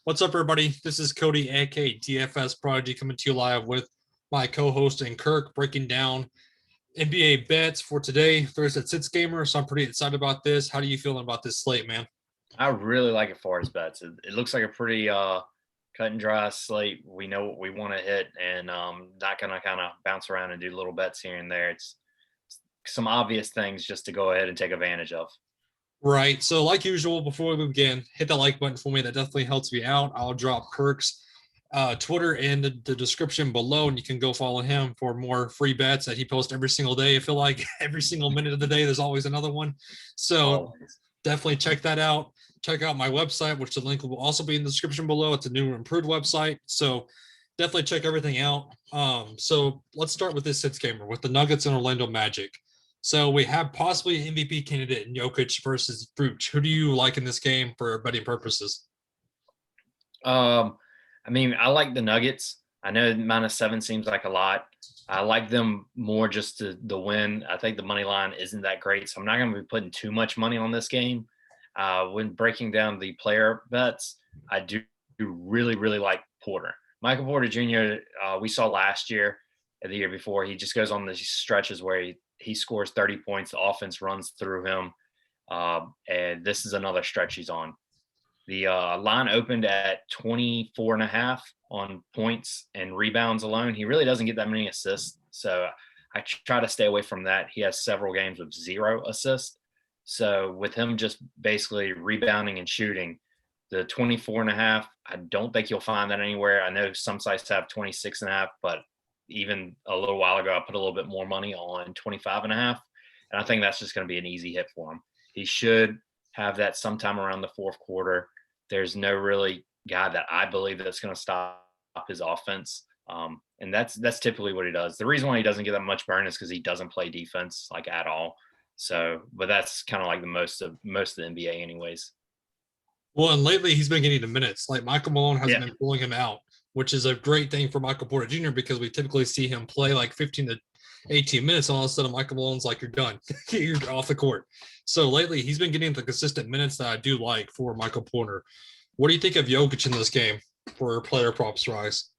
What's up, everybody? This is Cody, aka DFS Prodigy, coming to you live with my co-host and Kirk, breaking down NBA bets for today, Thursday Sits Gamer. So I'm pretty excited about this. How do you feeling about this slate, man? I really like it for his bets. It looks like a pretty cut and dry slate. We know what we want to hit, and not gonna kind of bounce around and do little bets here and there. It's some obvious things just to go ahead and take advantage of. Right. So, like usual, before we begin, hit the like button for me. That definitely helps me out. I'll drop Kirk's Twitter in the description below, and you can go follow him for more free bets that he posts every single day. I feel like every single minute of the day, there's always another one. So, Always. definitely check that out. Check out my website, which the link will also be in the description below. It's a new improved website. So, definitely check everything out. So, let's start with this Sits Gamer with the Nuggets and Orlando Magic. So we have possibly an MVP candidate in Jokic versus Vooch. Who do you like in this game for betting purposes? I like the Nuggets. I know -7 seems like a lot. I like them more just to the win. I think the money line isn't that great, so I'm not going to be putting too much money on this game. When breaking down the player bets, I do really, really like Porter. Michael Porter Jr., we saw last year and the year before, he just goes on these stretches where he scores 30 points, the offense runs through him, and this is another stretch he's on. The line opened at 24 and a half on points and rebounds alone. He really doesn't get that many assists. So I try to stay away from that. He has several games with 0 assists. So with him just basically rebounding and shooting, the 24 and a half, I don't think you'll find that anywhere. I know some sites have 26 and a half, but even a little while ago, I put a little bit more money on 25 and a half. And I think that's just going to be an easy hit for him. He should have that sometime around the fourth quarter. There's no really guy that I believe that's going to stop his offense. And that's typically what he does. The reason why he doesn't get that much burn is because he doesn't play defense like at all. So, but that's kind of like the most of the NBA anyways. Well, and lately he's been getting the minutes. Like Michael Malone hasn't Yeah. been pulling him out, which is a great thing for Michael Porter Jr. because we typically see him play like 15 to 18 minutes, and all of a sudden Michael Malone's like, "You're done, you're off the court." So lately he's been getting the consistent minutes that I do like for Michael Porter. What do you think of Jokic in this game for player props rise?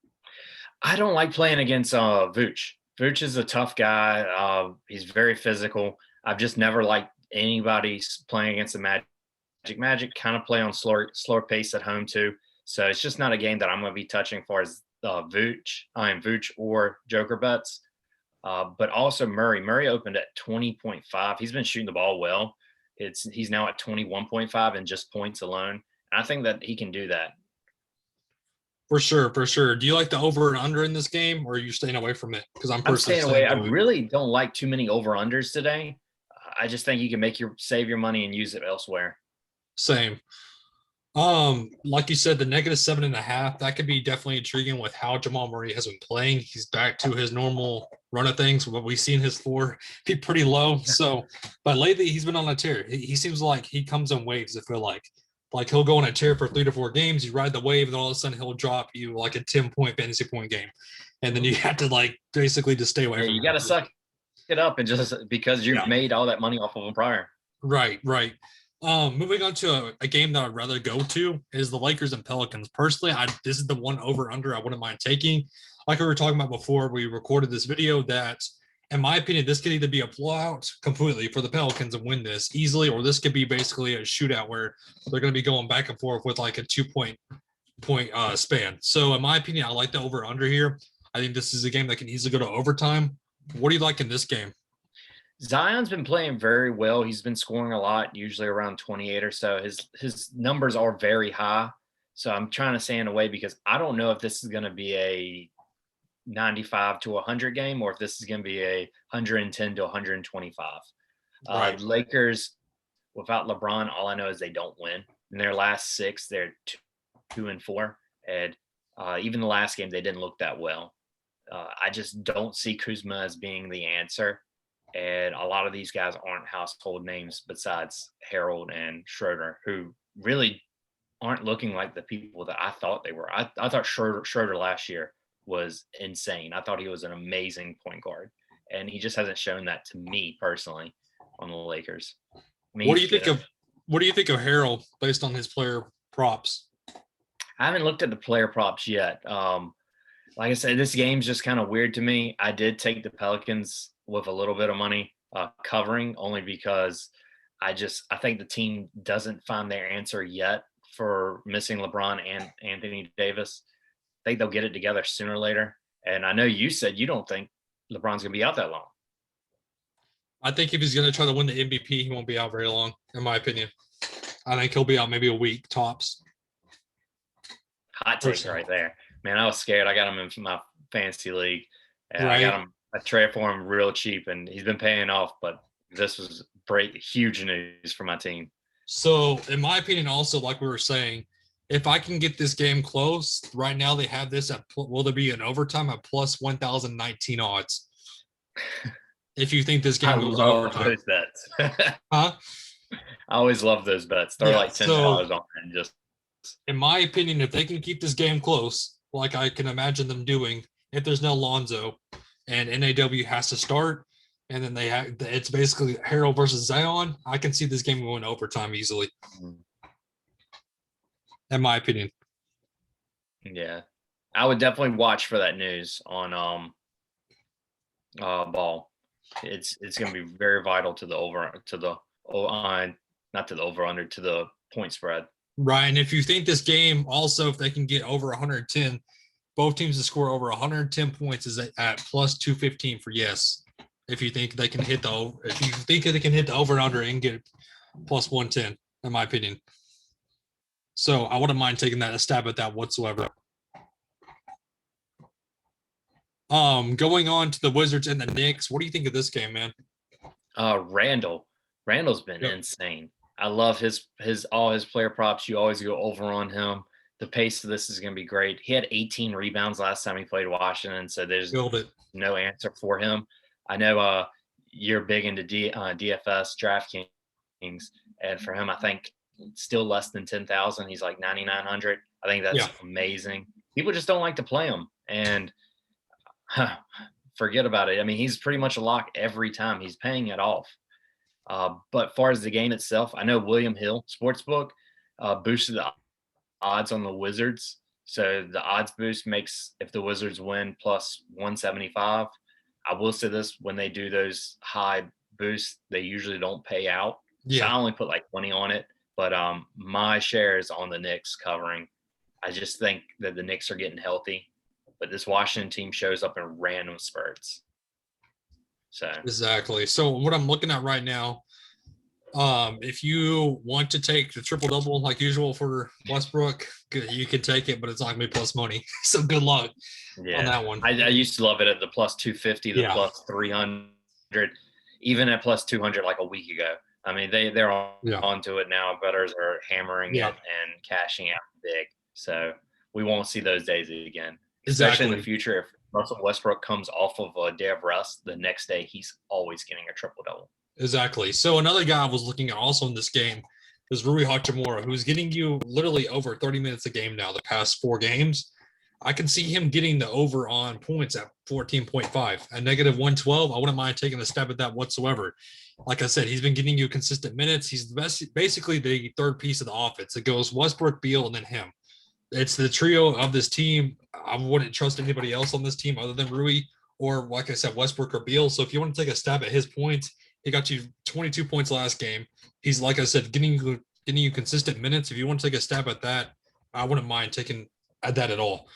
I don't like playing against Vooch. Vooch is a tough guy. He's very physical. I've just never liked anybody playing against the Magic. Magic kind of play on slower pace at home too. So it's just not a game that I'm going to be touching as far as Vooch or Joker bets. But also Murray. Murray opened at 20.5. He's been shooting the ball well. He's now at 21.5 in just points alone. And I think that he can do that. For sure, for sure. Do you like the over and under in this game, or are you staying away from it? Because I'm I'm personally staying away. staying I away. really don't like too many over unders today. I just think you can save your money and use it elsewhere. Same. Like you said, the -7.5, that could be definitely intriguing with how Jamal Murray has been playing. He's back to his normal run of things. What we've seen his floor be pretty low. So, but lately he's been on a tear. He seems like he comes in waves. I feel like he'll go on a tear for 3 to 4 games. You ride the wave, and then all of a sudden he'll drop you like a 10-point fantasy point game, and then you have to like basically just stay away Yeah, from you got to him. suck it up and just because you've Yeah. made all that money off of them prior. Right, right. Moving on to a game that I'd rather go to is the Lakers and Pelicans. Personally, this is the one over under I wouldn't mind taking. Like we were talking about before we recorded this video, that in my opinion, this could either be a blowout completely for the Pelicans and win this easily, or this could be basically a shootout where they're going to be going back and forth with like a 2 point span. So in my opinion, I like the over under here. I think this is a game that can easily go to overtime. What do you like in this game? Zion's been playing very well. He's been scoring a lot, usually around 28 or so. His numbers are very high. So I'm trying to stay in a way because I don't know if this is going to be a 95 to 100 game or if this is going to be a 110 to 125. Right. Lakers, without LeBron, all I know is they don't win. In their last 6, they're 2-4. And even the last game, they didn't look that well. I just don't see Kuzma as being the answer. And a lot of these guys aren't household names besides Harold and Schroeder, who really aren't looking like the people that I thought they were. I thought Schroeder last year was insane. I thought he was an amazing point guard, and he just hasn't shown that to me personally on the Lakers. I mean, What do he's you think good. of what do you think of Harold based on his player props? I haven't looked at the player props yet. Like I said, this game's just kind of weird to me. I did take the Pelicans with a little bit of money covering, only because I think the team doesn't find their answer yet for missing LeBron and Anthony Davis. I think they'll get it together sooner or later. And I know you said you don't think LeBron's gonna be out that long. I think if he's going to try to win the MVP, he won't be out very long, in my opinion. I think he'll be out maybe a week tops. Hot take right there. Man, I was scared. I got him in my fantasy league. And Right. I got him a trade for him real cheap, and he's been paying off. But this was huge news for my team. So, in my opinion, also, like we were saying, if I can get this game close, right now they have this at, will there be an overtime at plus 1,019 odds? If you think this game goes overtime. Those bets. Huh? I always love those bets. They're like $10 on it. And just, in my opinion, if they can keep this game close, like I can imagine them doing, if there's no Lonzo and NAW has to start, and then it's basically Harold versus Zion, I can see this game going overtime easily. In my opinion. Yeah. I would definitely watch for that news on Ball. It's going to be very vital to the point spread. Right. And if you think this game also, if they can get over 110, both teams to score over 110 points is at plus 215 for yes. If you think they can hit the over and under and get plus 110, in my opinion. So I wouldn't mind taking a stab at that whatsoever. Going on to the Wizards and the Knicks, what do you think of this game, man? Randall's been insane. I love all his player props. You always go over on him. The pace of this is going to be great. He had 18 rebounds last time he played Washington, so there's no answer for him. I know you're big into DFS DraftKings, and for him, I think still less than 10,000. He's like 9,900. I think that's amazing. People just don't like to play him, and forget about it. I mean, he's pretty much a lock every time. He's paying it off. But far as the game itself, I know William Hill Sportsbook boosted the odds on the Wizards. So the odds boost makes, if the Wizards win, plus 175. I will say this, when they do those high boosts, they usually don't pay out. Yeah. So I only put like 20 on it. But my share is on the Knicks covering. I just think that the Knicks are getting healthy. But this Washington team shows up in random spurts. So exactly. So what I'm looking at right now, if you want to take the triple double like usual for Westbrook, you can take it, but it's not gonna be plus money. So good luck on that one. I used to love it at the plus 250, the plus 300, even at plus 200 like a week ago. I mean, they're onto it now. Bettors are hammering it and cashing out big. So we won't see those days again. Especially in the future, if Russell Westbrook comes off of a day of rest, the next day he's always getting a triple-double. Exactly. So another guy I was looking at also in this game is Rui Hachimura, who's getting you literally over 30 minutes a game now the past 4 games. I can see him getting the over on points at 14.5. At negative 112, I wouldn't mind taking a stab at that whatsoever. Like I said, he's been getting you consistent minutes. He's the best, basically the third piece of the offense. It goes Westbrook, Beal, and then him. It's the trio of this team. I wouldn't trust anybody else on this team other than Rui or, like I said, Westbrook or Beal. So if you want to take a stab at his points, he got you 22 points last game. He's, like I said, getting you consistent minutes. If you want to take a stab at that, I wouldn't mind taking at that at all.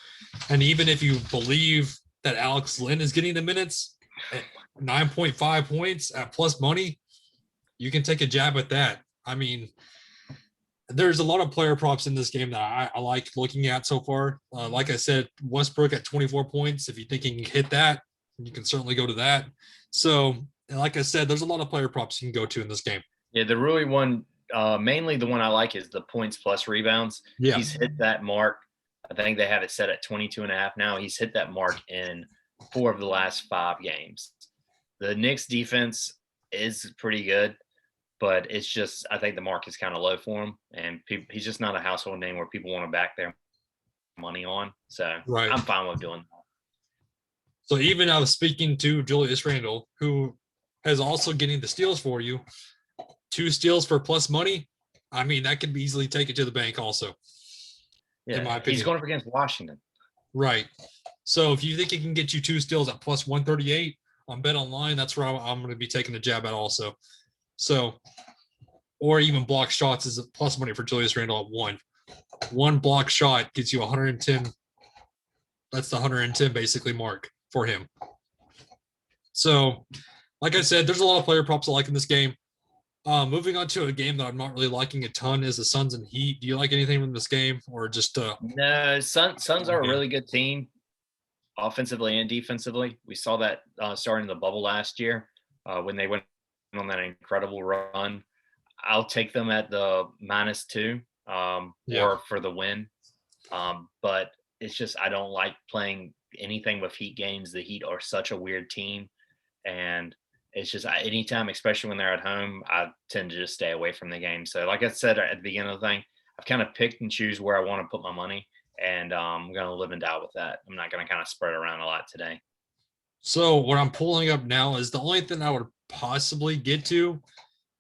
And even if you believe that Alex Lynn is getting the minutes at 9.5 points at plus money, you can take a jab at that. I mean, there's a lot of player props in this game that I like looking at so far. Like I said, Westbrook at 24 points. If you think he can hit that, you can certainly go to that. So, like I said, there's a lot of player props you can go to in this game. Yeah, the Rui one, mainly the one I like is the points plus rebounds. Yeah. He's hit that mark. I think they have it set at 22.5 now. He's hit that mark in 4 of the last 5 games. The Knicks defense is pretty good, but it's just, I think the mark is kind of low for him, and he's just not a household name where people want to back their money on. So I'm fine with doing that. So even I was speaking to Julius Randle, who is also getting the steals for you, 2 steals for plus money. I mean, that could easily take it to the bank also. in Yeah, my he's opinion. going up against Washington. Right. So if you think he can get you 2 steals at plus 138 on Bet Online, that's where I'm going to be taking a jab at also. So, or even block shots is a plus money for Julius Randle at 1. One block shot gets you 110. That's the 110 basically mark for him. So, like I said, there's a lot of player props I like in this game. Moving on to a game that I'm not really liking a ton is the Suns and Heat. Do you like anything from this game, or just No, Suns are a okay. really good team, offensively and defensively. We saw that starting the bubble last year when they went on that incredible run. I'll take them at the -2 Yeah, or for the win. But it's just I don't like playing anything with Heat games. The Heat are such a weird team, and it's just anytime, especially when they're at home, I tend to just stay away from the game. So, like I said at the beginning of the thing, I've kind of picked and choose where I want to put my money, and I'm going to live and die with that. I'm not going to kind of spread around a lot today. So what I'm pulling up now is the only thing I would possibly get to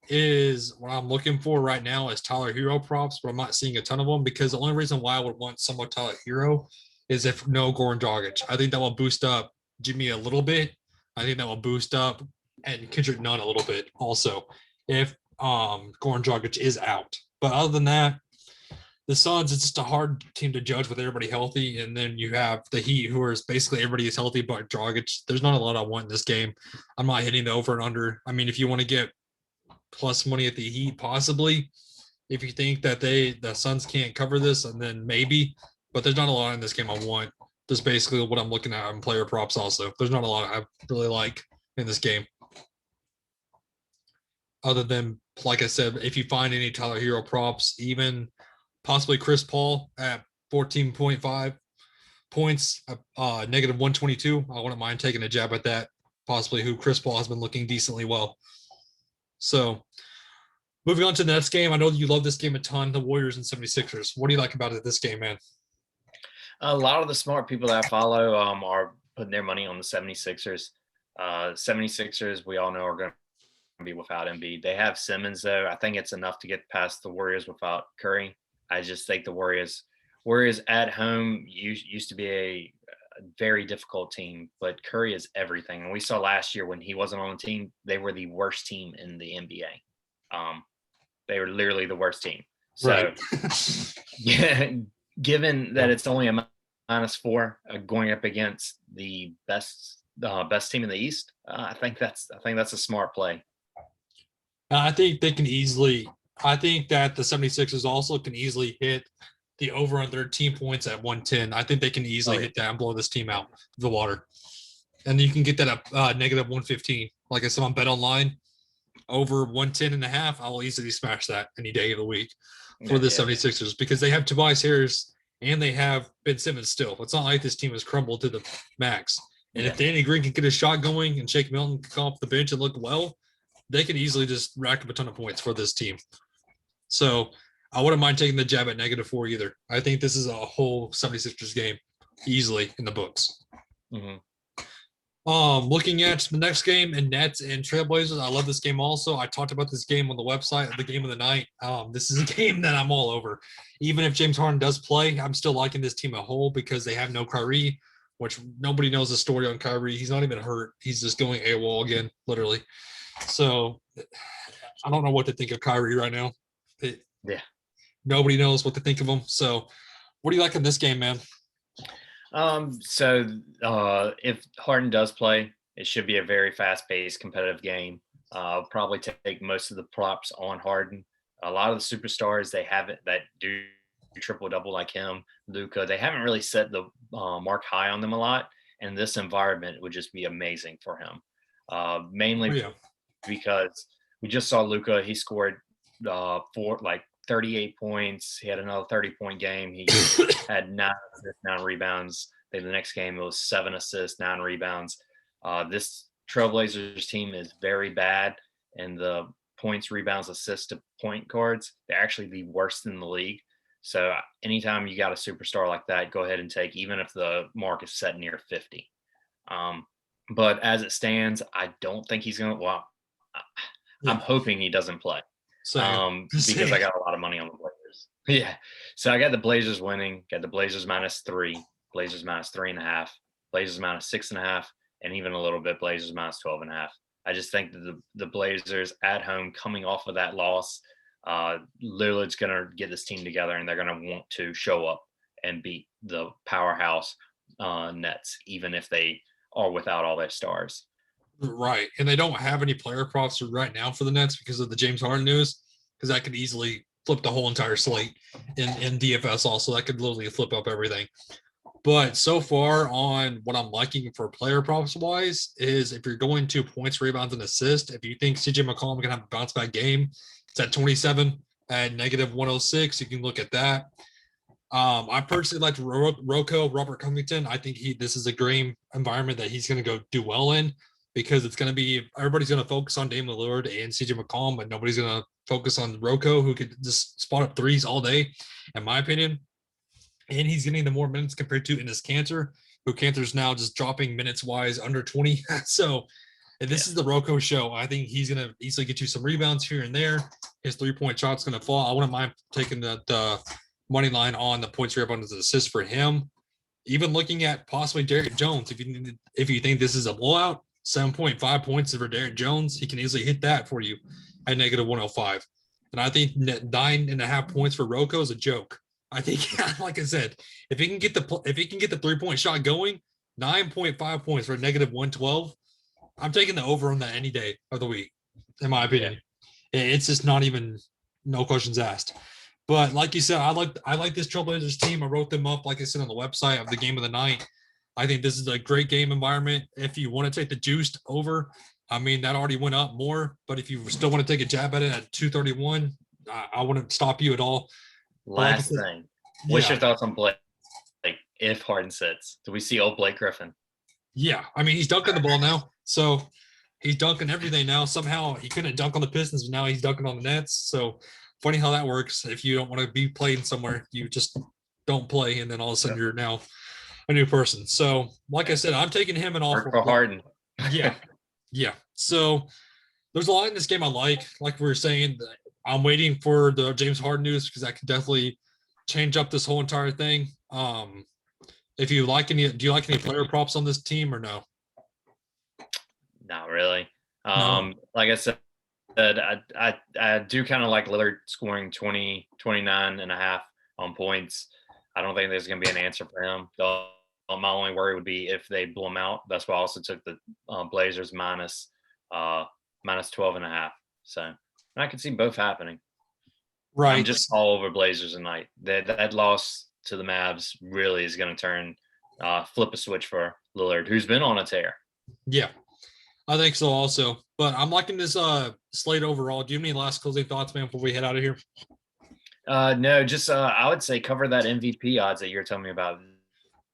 is what I'm looking for right now is Tyler Hero props, but I'm not seeing a ton of them because the only reason why I would want somewhat Tyler Hero is if no Goran Dragic. I think that will boost up Jimmy a little bit. I think that will boost up and Kendrick Nunn a little bit also if Goran Dragic is out. But other than that, the Suns, it's just a hard team to judge with everybody healthy. And then you have the Heat, who is basically everybody is healthy but Dragic. There's not a lot I want in this game. I'm not hitting the over and under. I mean, if you want to get plus money at the Heat, possibly, if you think that the Suns can't cover this, and then maybe, but there's not a lot in this game I want. That's basically what I'm looking at on player props also. There's not a lot I really like in this game. Other than, like I said, if you find any Tyler Hero props, even possibly Chris Paul at 14.5 points, negative 122. I wouldn't mind taking a jab at that. Possibly who Chris Paul has been looking decently well. So moving on to the next game, I know you love this game a ton, the Warriors and 76ers. What do you like about it this game, man? A lot of the smart people that I follow are putting their money on the 76ers. 76ers, we all know, are going to be without Embiid. They have Simmons, though. I think it's enough to get past the Warriors without Curry. I just think the Warriors at home used to be a very difficult team, but Curry is everything. And we saw last year when he wasn't on the team, they were the worst team in the NBA. They were literally the worst team. So, Right. yeah, given that Yeah. it's only a -4 going up against the best team in the East, I think that's a smart play. I think they can easily, I think that the 76ers also can easily hit the over on 13 points at 110. I think they can easily hit that and blow this team out of the water. And you can get that at negative 115. Like I said on Bet Online, over 110 and a half, I'll easily smash that any day of the week for the 76ers because they have Tobias Harris and they have Ben Simmons still. It's not like this team has crumbled to the max. And if Danny Green can get a shot going and Shake Milton can come off the bench and look well, they can easily just rack up a ton of points for this team. So I wouldn't mind taking the jab at -4 either. I think this is a whole 76ers game easily in the books. Mm-hmm. Looking at the next game in Nets and Trailblazers, I love this game also. I talked about this game on the website, the game of the night. This is a game that I'm all over. Even if James Harden does play, I'm still liking this team a whole because they have no Kyrie, which nobody knows the story on Kyrie. He's not even hurt. He's just going AWOL again, literally. So I don't know what to think of Kyrie right now. Nobody knows what to think of him. So what do you like in this game, man? If Harden does play, it should be a very fast-paced, competitive game. I'll probably take most of the props on Harden. A lot of the superstars that do triple-double like him, Luka, they haven't really set the mark high on them a lot. And this environment would just be amazing for him. Mainly because we just saw Luka. He scored 38 points. He had another 30-point game. He had 9 assists, 9 rebounds. Then the next game, it was 7 assists, 9 rebounds. This Trailblazers team is very bad, and the points, rebounds, assists to point guards, they're actually the worst in the league. So anytime you got a superstar like that, go ahead and take, even if the mark is set near 50. But as it stands, I don't think he's going to. Well, I'm hoping he doesn't play. Because I got a lot of money on the Blazers. Yeah. So I got the Blazers winning, got the Blazers -3, Blazers -3.5, Blazers -6.5, and even a little bit Blazers -12.5. I just think that the Blazers at home coming off of that loss, Lillard's going to get this team together and they're going to want to show up and beat the powerhouse Nets, even if they are without all their stars. Right. And they don't have any player props right now for the Nets because of the James Harden news, because that could easily flip the whole entire slate in DFS also. That could literally flip up everything. But so far on what I'm liking for player props wise is if you're going to points, rebounds, and assists, if you think CJ McCollum can have a bounce back game, it's at 27 at -106. You can look at that. I personally like Rocco, Robert Covington. I think this is a great environment that he's going to go do well in because it's going to be everybody's going to focus on Damian Lillard and CJ McCollum, but nobody's going to focus on Rocco, who could just spot up threes all day, in my opinion. And he's getting the more minutes compared to Enes Kanter, who Kanter's now just dropping minutes wise under 20. So if this is the Rocco show, I think he's going to easily get you some rebounds here and there. His 3-point shot's going to fall. I wouldn't mind taking the money line on the points, rebounds, and assists for him. Even looking at possibly Derrick Jones, if you think this is a blowout, 7.5 points for Derrick Jones, he can easily hit that for you at -105. And I think 9.5 points for Rocco is a joke. I think, like I said, if he can get the 3-point shot going, 9.5 points for -112. I'm taking the over on that any day of the week, in my opinion. Yeah. It's just not even no questions asked. But like you said, I like this Trailblazers team. I wrote them up, like I said, on the website of the game of the night. I think this is a great game environment. If you want to take the juiced over, I mean, that already went up more. But if you still want to take a jab at it at 231, I wouldn't stop you at all. Last thing. What's your thoughts on Blake? Like, if Harden sits, do we see old Blake Griffin? Yeah. I mean, he's dunking the ball now. So he's dunking everything now. Somehow he couldn't dunk on the Pistons, but now he's dunking on the Nets. So funny how that works. If you don't want to be playing somewhere, you just don't play, and then all of a sudden you're now a new person. So, like I said, I'm taking him and all for Harden. Yeah. So there's a lot in this game I like. Like we were saying, I'm waiting for the James Harden news because that could definitely change up this whole entire thing. If you like do you like any player props on this team or no? Not really. No. Like I said, I do kind of like Lillard scoring 20, 29.5 on points. I don't think there's going to be an answer for him. My only worry would be if they blow him out. That's why I also took the Blazers minus 12.5. So I could see both happening. Right. I'm just all over Blazers tonight. That loss to the Mavs really is going to flip a switch for Lillard, who's been on a tear. Yeah, I think so also. But I'm liking this slate overall. Do you have any last closing thoughts, man, before we head out of here? No, just I would say cover that MVP odds that you're telling me about.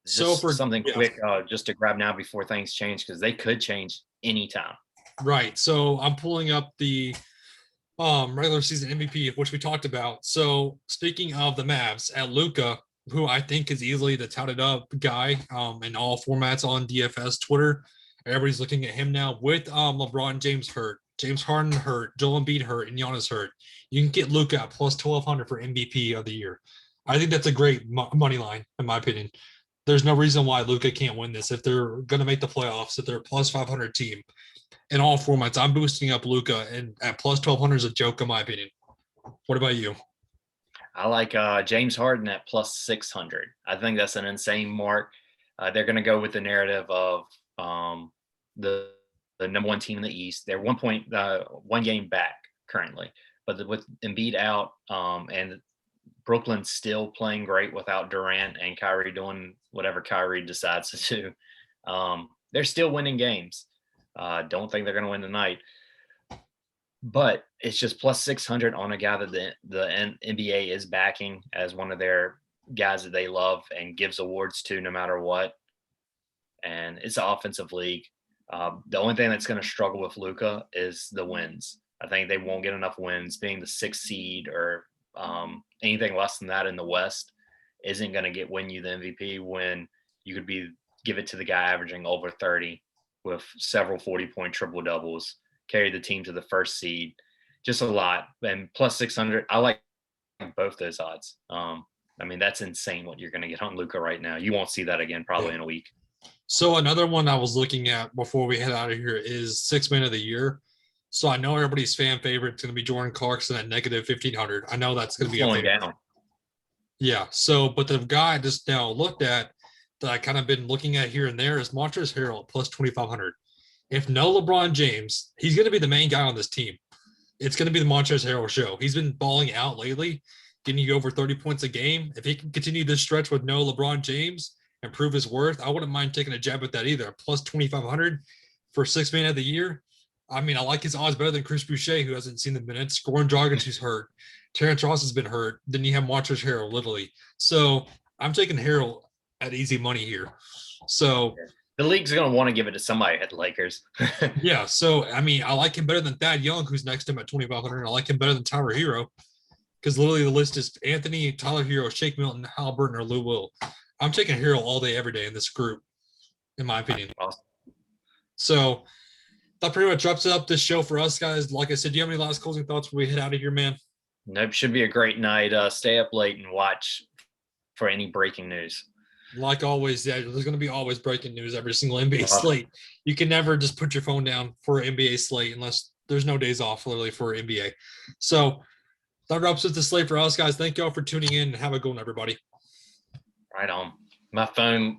Just something quick, just to grab now before things change, because they could change anytime. Right. So I'm pulling up the regular season MVP, which we talked about. So speaking of the Mavs, at Luka, who I think is easily the touted up guy in all formats on DFS Twitter. Everybody's looking at him now with LeBron James hurt, James Harden hurt, Joel Embiid hurt, and Giannis hurt. You can get Luka at plus 1,200 for MVP of the year. I think that's a great money line, in my opinion. There's no reason why Luka can't win this if they're going to make the playoffs, if they're a plus 500 team. In all formats, I'm boosting up Luka, and at plus 1,200 is a joke, in my opinion. What about you? I like James Harden at plus 600. I think that's an insane mark. They're going to go with the narrative of the number one team in the East. They're 1 game back currently, but with Embiid out and Brooklyn still playing great without Durant and Kyrie doing whatever Kyrie decides to do, they're still winning games. Don't think they're going to win tonight. But it's just plus 600 on a guy that the NBA is backing as one of their guys that they love and gives awards to no matter what. And it's an offensive league. The only thing that's going to struggle with Luka is the wins. I think they won't get enough wins. Being the 6th seed or anything less than that in the West isn't going to win you the MVP when you could give it to the guy averaging over 30 with several 40-point triple doubles. Carry the team to the 1st seed, just a lot. And plus 600, I like both those odds. I mean, that's insane what you're going to get on Luka right now. You won't see that again probably in a week. So another one I was looking at before we head out of here is 6 man of the year. So I know everybody's fan favorite is going to be Jordan Clarkson at negative 1,500. I know that's going to be slowing down. Yeah. So, but the guy I just now looked at that I kind of been looking at here and there is Montrezl Harrell plus 2,500. If no LeBron James, he's going to be the main guy on this team. It's going to be the Montrezl Harrell show. He's been balling out lately, getting you over 30 points a game. If he can continue this stretch with no LeBron James and prove his worth, I wouldn't mind taking a jab at that either. Plus 2,500 for 6 man of the year. I mean, I like his odds better than Chris Boucher, who hasn't seen the minutes. Goran Dragic, who's hurt. Terrence Ross has been hurt. Then you have Montrezl Harrell, literally. So I'm taking Harrell at easy money here. So the league's going to want to give it to somebody at the Lakers. Yeah. So, I mean, I like him better than Thad Young, who's next to him at 2,500. I like him better than Tyler Hero because literally the list is Anthony, Tyler Hero, Shake Milton, Halliburton, or Lou Will. I'm taking Hero all day, every day in this group, in my opinion. Awesome. So that pretty much wraps up this show for us, guys. Like I said, do you have any last closing thoughts before we head out of here, man? Nope. Should be a great night. Stay up late and watch for any breaking news. Like always, yeah, there's going to be always breaking news every single NBA slate. You can never just put your phone down for an NBA slate unless there's no days off, literally, for NBA. So that wraps up the slate for us, guys. Thank you all for tuning in and have a good one, everybody. Right on. My phone